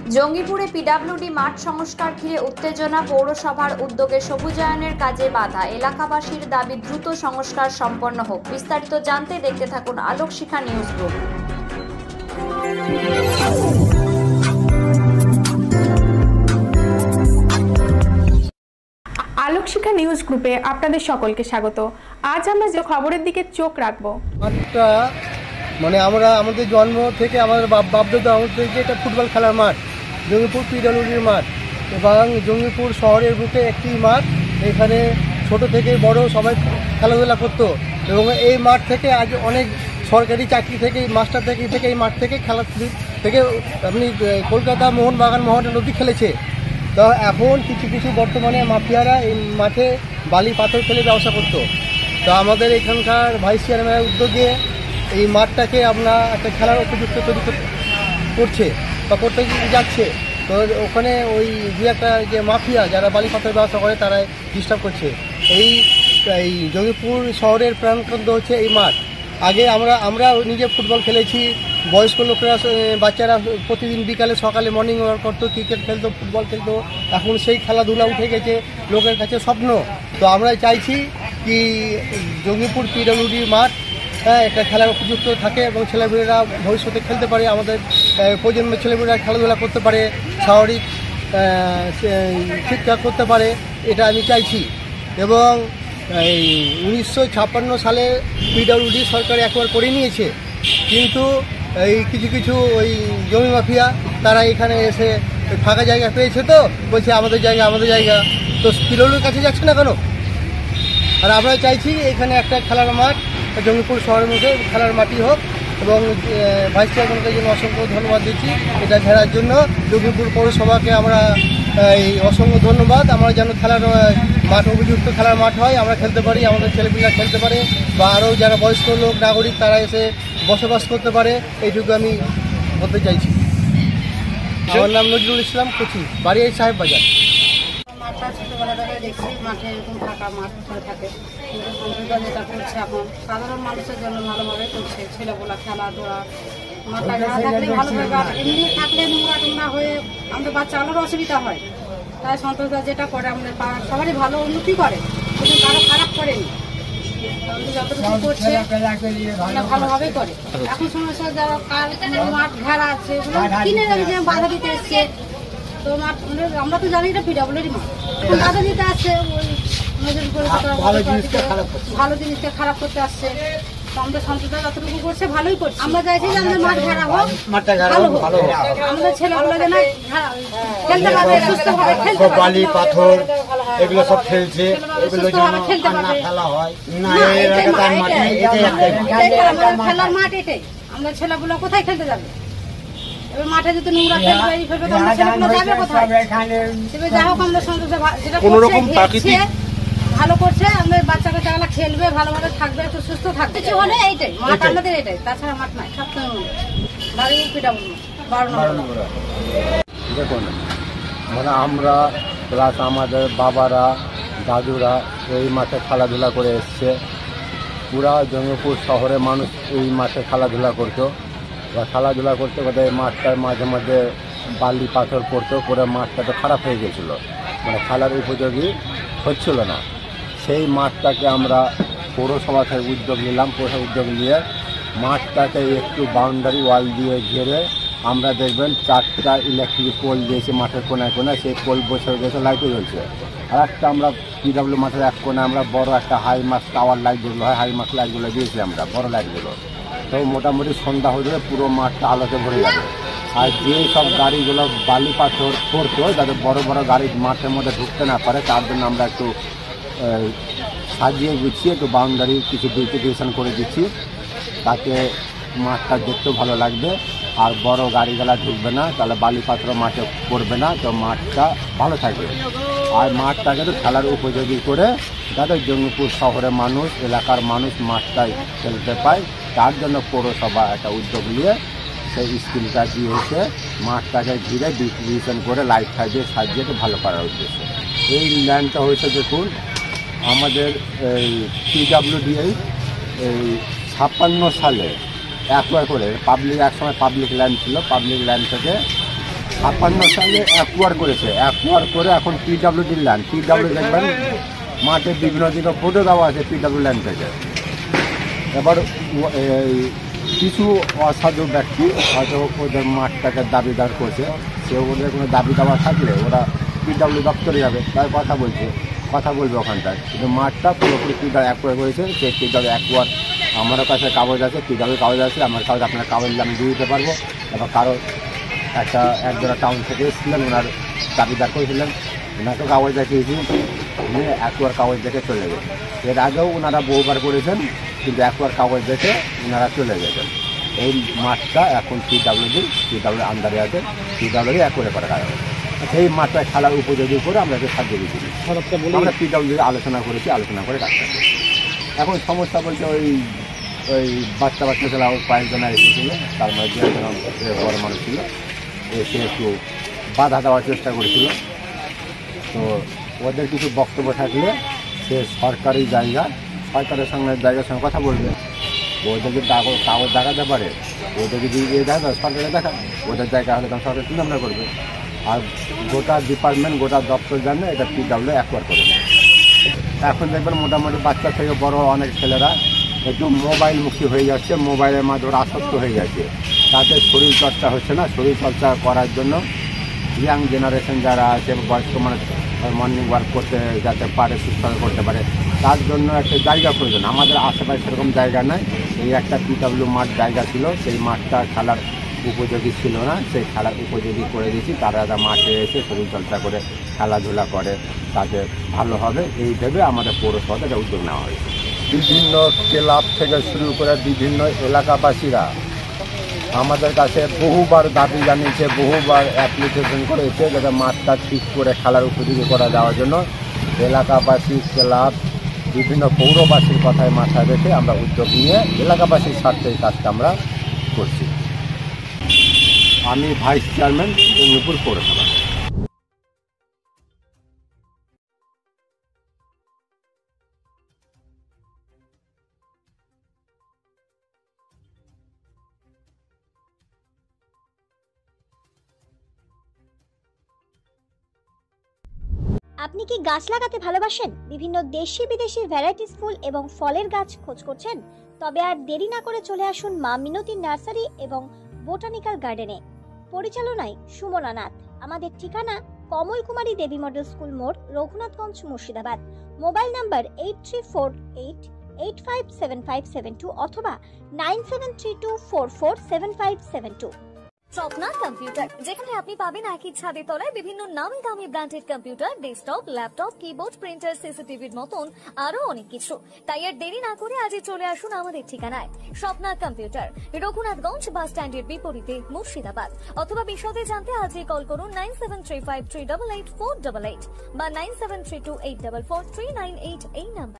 জঙ্গিপুরে PWD মাঠ সংস্কার ঘিরে উত্তেজনা, পৌরসভার উদ্যোগে সবুজায়নের কাজে বাধা, এলাকাবাসীর দাবি দ্রুত সংস্কার সম্পন্ন হোক। বিস্তারিত জানতে দেখতে থাকুন আলোক শিখা নিউজ গ্রুপ। আলোক শিখা নিউজ গ্রুপে আপনাদের সকলকে স্বাগত। আজ আমরা যে খবরের দিকে চোখ রাখবো, মানে আমরা আমাদের জন্ম থেকে আমাদের বাপদাদা আমল থেকে এটা ফুটবল খেলার মাঠ, জঙ্গিপুর পিডব্লিউডির মাঠ এবং জঙ্গিপুর শহরের বুকে একটি মাঠ। এখানে ছোট থেকে বড় সবাই খেলাধুলা করতো এবং এই মাঠ থেকে আজ অনেক সরকারি চাকরি থেকে মাস্টার থেকে এই মাঠ থেকে খেলা থেকে আপনি কলকাতা মোহনবাগান নদী খেলেছে। তো এখন কিছু বর্তমানে মাফিয়ারা এই মাঠে বালি পাথর ফেলে ব্যবসা করতো। তো আমাদের এখানকার ভাইস চেয়ারম্যানের উদ্যোগে এই মাঠটাকে আমরা একটা খেলার উপযুক্ত তৈরি করছে বা করতে যাচ্ছে। তো ওখানে ওই দু একটা যে মাফিয়া যারা বালি পাথর ব্যবসা করে তারা ডিস্টার্ব করছে। এই জঙ্গিপুর শহরের প্রাণকেন্দ্র হচ্ছে এই মাঠ। আগে আমরা নিজে ফুটবল খেলেছি, বয়স্ক লোকেরা বাচ্চারা প্রতিদিন বিকালে সকালে মর্নিং ওয়াক করতো, ক্রিকেট খেলতো, ফুটবল খেলতো। এখন সেই খেলাধুলা উঠে গেছে লোকের কাছে স্বপ্ন। তো আমরা চাইছি কি জঙ্গিপুর পিডব্লিউডির মাঠ একটা খেলার উপযুক্ত থাকে এবং ছেলেমেয়েরা ভবিষ্যতে খেলতে পারে, আমাদের প্রজন্মের ছেলেমেয়েরা খেলাধুলা করতে পারে, স্বাভাবিক শিক্ষা করতে পারে, এটা আমি চাইছি। এবং এই 1956 সালে পিডব্লিউডি সরকার একবার করে নিয়েছে, কিন্তু এই কিছু ওই জমি মাফিয়া তারা এখানে এসে ফাঁকা জায়গা পেয়েছে, তো বলছে আমাদের জায়গা। তো পিডব্লিউডির কাছে যাচ্ছে না কেন? আর আমরা চাইছি এখানে একটা খেলার মাঠ জঙ্গিপুর শহরের মধ্যে খেলার মাঠই হোক। এবং ভাইস চেয়ারম্যানকে জন্য অসংখ্য ধন্যবাদ দিচ্ছি এটা ঘেরার জন্য। জঙ্গিপুর পৌরসভাকে আমরা এই অসংখ্য ধন্যবাদ। আমরা যেন খেলার মাঠ উপযুক্ত খেলার মাঠ হয়, আমরা খেলতে পারি, আমাদের ছেলেপিলেরা খেলতে পারে বা আরও যারা বয়স্ক লোক নাগরিক তারা এসে বসবাস করতে পারে, এইটুকু আমি বলতে চাইছি। আমার নাম নজরুল ইসলাম, কুচি, বাড়ি এই সাহেব বাজার। মাঠটা ছোটোবেলা থেকে দেখছি মাঠে এরকম ফাঁকা মাঠ পড়ে থাকে, কিন্তু সংসদা যেটা করছে এখন সাধারণ মানুষের জন্য ভালোভাবে করছে। ছেলেগুলা খেলাধুলা মাঠটা না থাকলে ভালোভাবে, আর এমনি থাকলে নোংরা টোংরা হয়ে আমাদের বাচ্চাগুলোর অসুবিধা হয়। তাই সন্তোষদা যেটা করে আমাদের সবারই ভালো উন্নতি করে, কিন্তু কারো খারাপ করেনি। যতটুকু করছে ভালোভাবে করে। এখন সমস্যা যারা মাঠ ঘেরা আছে কিনে বাধা দিতে এসছে, তো মাঠ আমরা তো জানি এটা পিডব্লিউডি মাঠ, এখন বাধা দিতে আসছে, ওই ভালো জিনিসকে খারাপ করতে আসছে। আমাদের সন্তোষদা যতটুকু করছে ভালোই করছে। আমরা চাইছি যে আমাদের মাঠ ঘেরা হোক, ভালো হোক, আমাদের ছেলেগুলো যেন খেলতে পারবে, সুস্থ ভাবে খেলতে পারবে, বালি পাথর এগুলো সব খেলছে, এগুলো যেন খেলতে পারবে, খেলা হয় খেলার মাঠ এটাই। আমাদের ছেলেগুলো কোথায় খেলতে যাবে? এবার মাঠে যদি নোংরা ফেলবে তো আমরা ছেলেগুলো যাবে কোথায়? যাই হোক, আমাদের সন্তোষদা যেটা করছে ভালো করছে। আমাদের বাচ্চা কাচ্চাগুলো খেলবে, ভালোভাবে থাকবে, একটু সুস্থ থাকবে, কিছু হলে এইটাই মাঠ আমাদের, এটাই। তাছাড়া মাঠ নাই। বাড়ি পিডব্লিউডি 12 নম্বর। দেখুন, মানে আমরা প্লাস আমাদের বাবারা দাদুরা এই মাঠে খেলাধুলা করে এসছে। পুরা জঙ্গিপুর শহরের মানুষ এই মাঠে খেলাধুলা করতো বা খেলাধুলা করতে করতে এই মাঠটার মাঝে মাঝে বালি পাথর পড়তো, করে মাঠটা তো খারাপ হয়ে গেছিলো, মানে খেলার উপযোগী হচ্ছিল না। সেই মাঠটাকে আমরা পৌরসভা থেকে উদ্যোগ নিলাম। উদ্যোগ নিয়ে মাঠটাকে একটু বাউন্ডারি ওয়াল দিয়ে ঘিরে আমরা দেখবেন 4টা ইলেকট্রিক পোল দিয়েছি মাঠের কোনায় কোনায়, সেই পোল বসে গেছে, লাইটও জ্বলছে। আর একটা আমরা পিডব্লিউ মাঠের এক কোনায় আমরা বড় একটা হাই মাস টাওয়ার লাইট যেগুলো হয়, হাই মাস লাইটগুলো দিয়েছি আমরা, বড় লাইটগুলো। তো মোটামুটি সন্ধ্যা হয়ে যাবে, পুরো মাঠটা আলোতে ভরে যাবে। আর যে সব গাড়িগুলো বালি পাথর পড়তো, যাতে বড় গাড়ি মাঠের মধ্যে ঢুকতে না পারে, তার জন্য আমরা একটু সাজিয়ে গুছিয়ে একটু বাউন্ডারি কিছু ডিভিশন করে দিচ্ছি, তাতে মাঠটা দেখতেও ভালো লাগবে। আর বড় গাড়িগুলা ঢুকবে না, তাহলে বালি পাথর মাঠে পড়বে না, তো মাঠটা ভালো থাকবে। আর মাঠটাকে তো খেলার উপযোগী করে যাতে জঙ্গিপুর শহরের মানুষ, এলাকার মানুষ মাঠটাই খেলতে পায়, তার জন্য পৌরসভা একটা উদ্যোগ নিয়ে সেই স্কিমটা দিয়েছে। মাঠটাকে ঘিরে ডিস্ট্রিবিউশন করে লাইট দিয়ে সাজিয়ে ভালো করার উদ্দেশ্য। এই ল্যান্ডটা হয়েছে দেখুন আমাদের এই পিডব্লিউডি এই 56 সালে একবার করে পাবলিক, এক সময় পাবলিক ল্যান্ড ছিল, পাবলিক ল্যান্ড থেকে 56 সালে অ্যাকোয়ার করেছে, অ্যাকোয়ার করে এখন পিডব্লিউডি ল্যান্ড। পিডব্লিউ দেখবেন মাঠে বিভিন্ন দিকে বোর্ডে দেওয়া আছে পিডব্লিউ ল্যান্ড থেকে। এবার কিছু অসাধু ব্যক্তি হয়তো ওদের মাঠটাকে দাবিদার করছে, সে ওদের কোনো দাবি দাওয়া থাকলে ওরা পিডব্লিউ দপ্তরে যাবে, তার কথা বলবে ওখানটায়। কিন্তু মাঠটা পুরোপুরি পিডব্লিউ অ্যাকোয়ার করেছে, সেই পিডব্লিউ অ্যাকোয়ার আমারও কাছে কাগজ আছে, পিডব্লিউ কাগজ আছে, আমার কাগজ আপনার কাগজ আমি দিয়ে দিতে পারবো। এবার কারো একজোড়া টাউন থেকে এসেছিলেন, ওনার দাবিদার করেছিলেন, ওনাকেও কাগজ দেখিয়েছি, উনি অ্যাকোয়ার কাগজ দেখে চলে গেছেন। এর আগেও ওনারা বহুবার করেছেন, কিন্তু অ্যাকোয়ার কাগজ দেখে ওনারা চলে গেছেন। এই মাঠটা এখন পিডব্লিউ আন্ডারে আছে, পিডব্লিউ অ্যাকোয়ারে করা গেছে। সেই মাঠটা খেলার উপযোগী করে আমরা একে সাজিয়ে দিয়েছি। আমরা পিডব্লিউ আলোচনা করেছি, আলোচনা করে রাখতে হবে। এখন সমস্যা বলতে ওই বাচ্চা ছেলে কয়েকজন এসেছিল, তার মধ্যে একজন বড় মানুষ ছিল, এসে একটু বাধা দেওয়ার চেষ্টা করেছিল। তো ওদের কিছু বক্তব্য থাকলে সে সরকারি সরকারের জায়গার সঙ্গে কথা বলবে, ওদেরকে কাগজ দেখাতে পারে, ওদেরকে দিয়ে দেখা সরকারে দেখা, ওদের জায়গা হলে তখন সরকার চিন্তা করবে। আর গোটা ডিপার্টমেন্ট, গোটা দপ্তর জানে এটা পিডব্লিউ অ্যাকোয়ার করে। এখন দেখবেন মোটামুটি বাচ্চা থেকে বড় অনেক ছেলেরা একটু মোবাইলমুখী হয়ে যাচ্ছে, মোবাইলের মাধ্যমে আসক্ত হয়ে যাচ্ছে, তাতে শরীর চর্চা হচ্ছে না। শরীর চর্চা করার জন্য ইয়াং জেনারেশন যারা আছে, বয়স্ক মানুষ মর্নিং ওয়াক করতে যাতে পারে, সুস্থ করতে পারে, তার জন্য একটা জায়গা প্রয়োজন। আমাদের আশেপাশে সেরকম জায়গা নাই। এই একটা পিডব্লিউ মাঠ জায়গা ছিল, সেই মাঠটা খেলার উপযোগী ছিল না, সেই খেলার উপযোগী করে দিয়েছি। তারা মাঠে এসে শরীর চর্চা করে খেলাধুলা করে, তাতে ভালো হবে, এই ভেবে আমাদের পৌরসভাতে একটা উদ্যোগ নেওয়া হয়েছে। বিভিন্ন ক্লাব থেকে শুরু করে বিভিন্ন এলাকাবাসীরা আমাদের কাছে বহুবার দাবি জানিয়েছে, বহুবার অ্যাপ্লিকেশন করেছে যাতে মাঠটা ঠিক করে খেলার উপযোগী করা যাওয়ার জন্য। এলাকাবাসী, ক্লাব, বিভিন্ন পৌরবাসীর কথায় মাথায় রেখে আমরা উদ্যোগ নিয়ে এলাকাবাসীর স্বার্থে এই কাজটা আমরা করছি। আমি ভাইস চেয়ারম্যান জঙ্গিপুর পৌরসভা। আপনি কি গাছ লাগাতে ভালোবাসেন? বিভিন্ন দেশি বিদেশি ভ্যারাইটিস ফুল এবং ফলের গাছ খোঁজ করছেন? তবে আর দেরি না করে চলে আসুন মা মিনতি নার্সারি এবং বোটানিক্যাল গার্ডেনে। পরিচালনায় সুমনা নাথ। আমাদের ঠিকানা কমল কুমারী দেবী মডেল স্কুল মোড়, রঘুনাথগঞ্জ, মুর্শিদাবাদ। মোবাইল নাম্বার 8348857572 অথবা 9732447572। স্বপ্না কম্পিউটার, যেখানে আপনি পাবেন একই ছাদের তলায় বিভিন্ন নামি দামি branded computer, desktop, laptop, keyboard, printer, সিসিটিভির মতন আরো অনেক কিছু। তাই আর দেরি না করে আজই চলে আসুন আমাদের ঠিকানায়। স্বপ্না কম্পিউটার, রঘুনাথগঞ্জ বাস স্ট্যান্ডের বিপরীতে, মুর্শিদাবাদ। অথবা বিশদে জানতে আজই কল করুন 9735388488 বা 9732844398 এই নাম্বার।